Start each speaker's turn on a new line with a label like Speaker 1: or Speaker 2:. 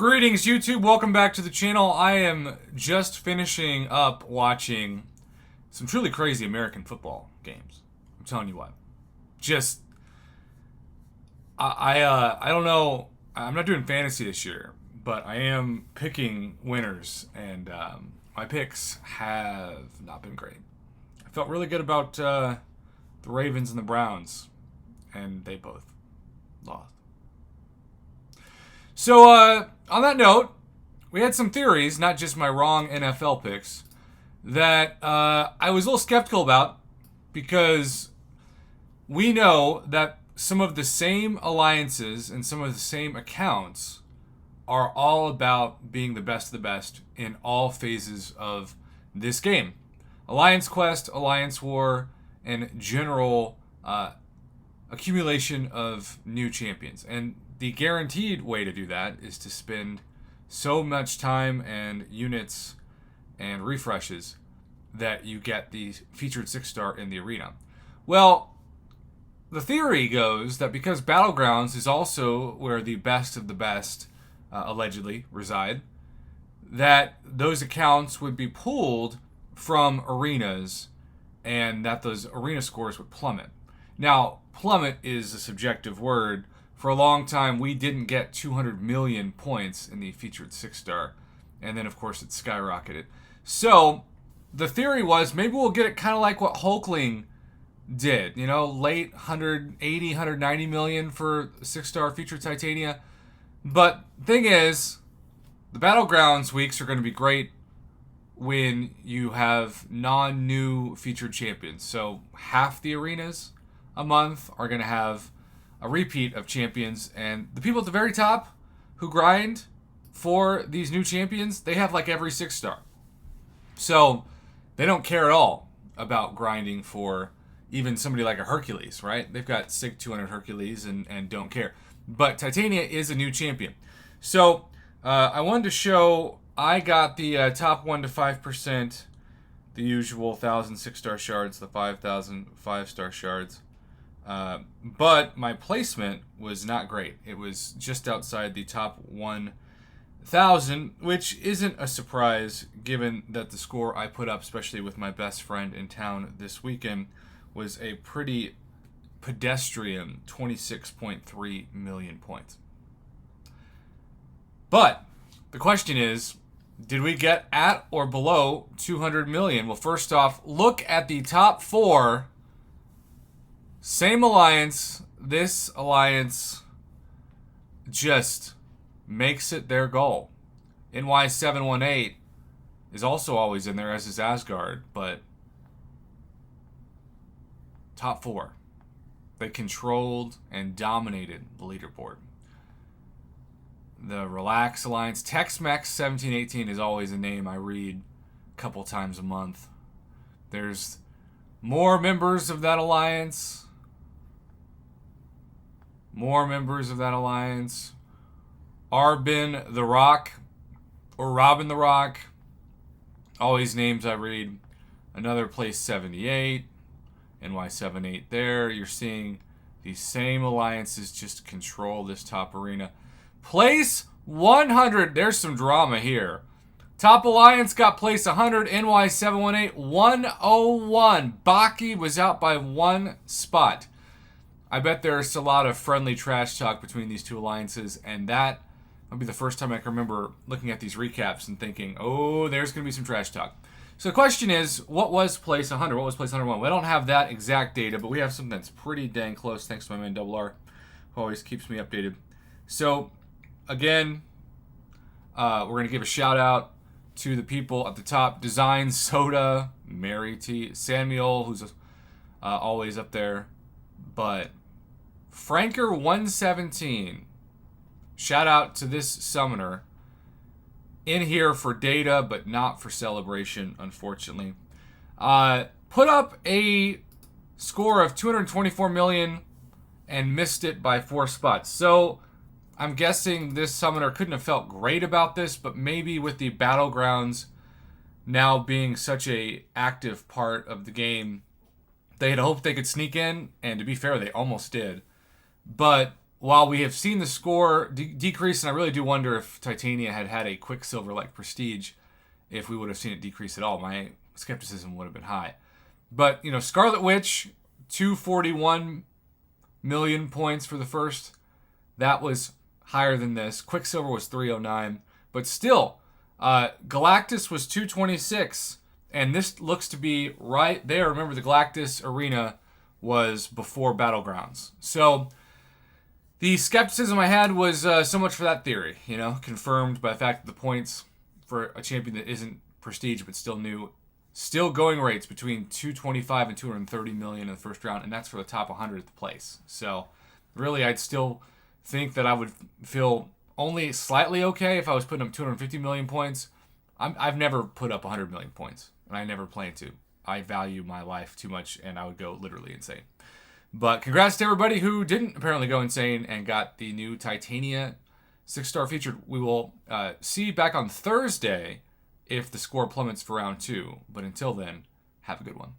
Speaker 1: Greetings, YouTube. Welcome back to the channel. I am just finishing up watching some truly crazy American football games. I'm telling you what. Just, I don't know. I'm not doing fantasy this year, but I am picking winners, and my picks have not been great. I felt really good about the Ravens and the Browns, and they both lost. So, on that note, we had some theories, not just my wrong NFL picks, that I was a little skeptical about because we know that some of the same alliances and some of the same accounts are all about being the best of the best in all phases of this game. Alliance Quest, Alliance War, and general accumulation of new champions. And the guaranteed way to do that is to spend so much time and units and refreshes that you get the featured 6-star in the arena. Well, the theory goes that because Battlegrounds is also where the best of the best allegedly reside, that those accounts would be pulled from arenas and that those arena scores would plummet. Now, plummet is a subjective word. For a long time, we didn't get 200 million points in the featured 6-star. And then, of course, it skyrocketed. So, the theory was maybe we'll get it kind of like what Hulkling did. You know, late 180, 190 million for 6-star featured Titania. But thing is, the Battlegrounds weeks are going to be great when you have non-new featured champions. So, half the arenas a month are going to have a repeat of champions, and the people at the very top who grind for these new champions, they have like every 6-star. So they don't care at all about grinding for even somebody like a Hercules, right? They've got SIG 200 Hercules and don't care. But Titania is a new champion. So I wanted to show, I got the top 1 to 5%, the usual 1,000 6-star shards, the 5,000 5-star shards. But my placement was not great. It was just outside the top 1,000, which isn't a surprise given that the score I put up, especially with my best friend in town this weekend, was a pretty pedestrian 26.3 million points. But the question is, did we get at or below 200 million? Well, first off, look at the top 4. Same alliance. This alliance just makes it their goal. NY718 is also always in there, as is Asgard, but top 4. They controlled and dominated the leaderboard. The Relax Alliance. Tex-Mex 1718 is always a name I read a couple times a month. There's more members of that alliance. More members of that alliance. Arbin the Rock, or Robin the Rock. Always names I read. Another place 78. NY78 there. You're seeing these same alliances just control this top arena. Place 100. There's some drama here. Top alliance got place 100. NY718 101. Baki was out by 1 spot. I bet there's a lot of friendly trash talk between these two alliances, and that will be the first time I can remember looking at these recaps and thinking, oh, there's going to be some trash talk. So the question is, what was place 100? What was place 101? We don't have that exact data, but we have something that's pretty dang close, thanks to my man Double R, who always keeps me updated. So, again, we're going to give a shout-out to the people at the top. Design Soda, Mary T, Samuel, who's always up there, but Franker 117. Shout out to this summoner. In here for data, but not for celebration, unfortunately. Put up a score of 224 million and missed it by 4 spots. So I'm guessing this summoner couldn't have felt great about this, but maybe with the Battlegrounds now being such a active part of the game, they had hoped they could sneak in, and to be fair, they almost did. But while we have seen the score decrease, and I really do wonder if Titania had had a Quicksilver-like prestige, if we would have seen it decrease at all. My skepticism would have been high. But, Scarlet Witch, 241 million points for the first. That was higher than this. Quicksilver was 309. But still, Galactus was 226. And this looks to be right there. Remember, the Galactus arena was before Battlegrounds. So the skepticism I had was so much for that theory, confirmed by the fact that the points for a champion that isn't prestige but still new, still going rates between 225 and 230 million in the first round, and that's for the top 100th place. So really, I'd still think that I would feel only slightly okay if I was putting up 250 million points. I've never put up 100 million points, and I never plan to. I value my life too much, and I would go literally insane. But congrats to everybody who didn't apparently go insane and got the new Titania 6-star featured. We will see you back on Thursday if the score plummets for round 2. But until then, have a good one.